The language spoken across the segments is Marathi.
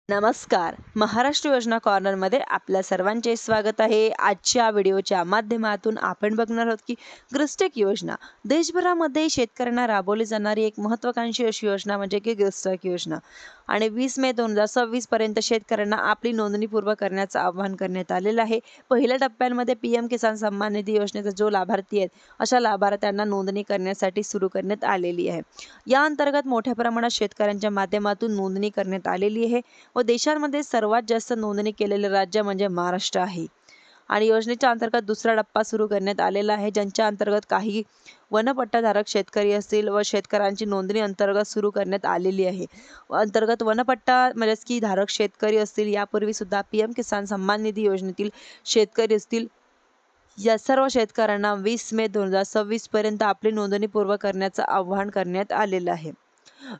नमस्कार. महाराष्ट्र योजना कॉर्नरमध्ये आपल्या सर्वांचे स्वागत आहे. आजच्या व्हिडिओच्या माध्यमातून आपण बघणार आहोत की ग्रस्टेक योजना देशभरामध्ये शेतकऱ्यांना राबवली जाणारी एक महत्त्वाकांक्षी अशी योजना म्हणजे की ग्रस्टेक योजना. आणि 20 मे 2026 पर्यंत शेतकऱ्यांना आपली नोंदणी पूर्व करण्याचं आवाहन करण्यात आलेलं आहे. पहिल्या टप्प्यामध्ये PM किसान सन्मान निधी योजनेचा जो लाभार्थी आहेत अशा लाभार्थ्यांना नोंदणी करण्यासाठी सुरू करण्यात आलेली आहे. या अंतर्गत मोठ्या प्रमाणात शेतकऱ्यांच्या माध्यमातून नोंदणी करण्यात आलेली आहे व देशांमध्ये सर्वात जास्त नोंदणी केलेले राज्य म्हणजे महाराष्ट्र आहे. आणि योजनेच्या अंतर्गत दुसरा टप्पा सुरू करण्यात आलेला आहे, ज्यांच्या अंतर्गत काही वनपट्टाधारक शेतकरी असतील व शेतकऱ्यांची नोंदणी अंतर्गत सुरू करण्यात आलेली आहे. अंतर्गत वनपट्टा म्हणजेच की धारक शेतकरी असतील, यापूर्वी सुद्धा PM किसान सन्मान निधी योजनेतील शेतकरी असतील, या सर्व शेतकऱ्यांना 20 मे 2026 पर्यंत आपली नोंदणी पूर्व करण्याचं आवाहन करण्यात आलेलं आहे.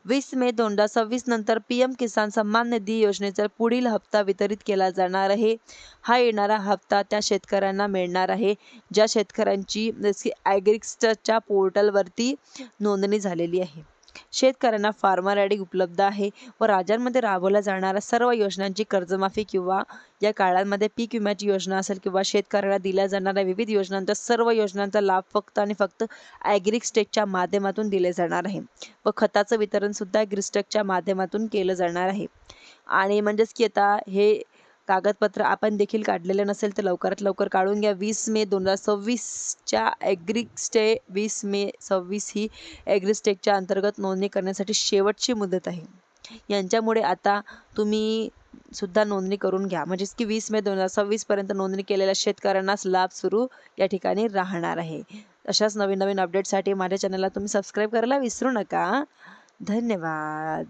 20 मे 2026 नंतर PM किसान सन्मान निधी योजनेचा पुढील हप्ता वितरित केला जाणार आहे. हा येणारा हप्ता त्या शेतकऱ्यांना मिळणार आहे ज्या शेतकऱ्यांची जशी ॲग्रिक्स्टच्या पोर्टलवरती नोंदणी झालेली आहे. शेतकऱ्यांना फार्मर आयडी उपलब्ध आहे व राज्यांमध्ये राबवल्या जाणाऱ्या सर्व योजनांची कर्जमाफी किंवा या काळांमध्ये पीक विम्याची योजना असेल किंवा शेतकऱ्यांना दिल्या जाणाऱ्या विविध योजनांचा सर्व योजनांचा लाभ फक्त आणि फक्त ॲग्रिस्टेकच्या माध्यमातून दिले जाणार आहे व खताचं वितरण सुद्धा ॲग्रिस्टेकच्या माध्यमातून केलं जाणार आहे. आणि म्हणजेच की आता हे कागदपत्र आपण देखील काढलेलं नसेल तर लवकरात लवकर काढून घ्या. 20 मे 2026च्या ॲग्रिस्टे 20 मे 2026 ही ॲग्रिस्टेकच्या अंतर्गत नोंदणी करण्यासाठी शेवटची मुदत आहे. यांच्यामुळे आता तुम्ही सुद्धा नोंदणी करून घ्या, म्हणजेच की 20 मे 2026 पर्यंत नोंदणी केलेल्या शेतकऱ्यांनाच लाभ सुरू या ठिकाणी राहणार आहे. अशाच नवीन नवीन अपडेटसाठी माझ्या चॅनलला तुम्ही सबस्क्राईब करायला विसरू नका. धन्यवाद.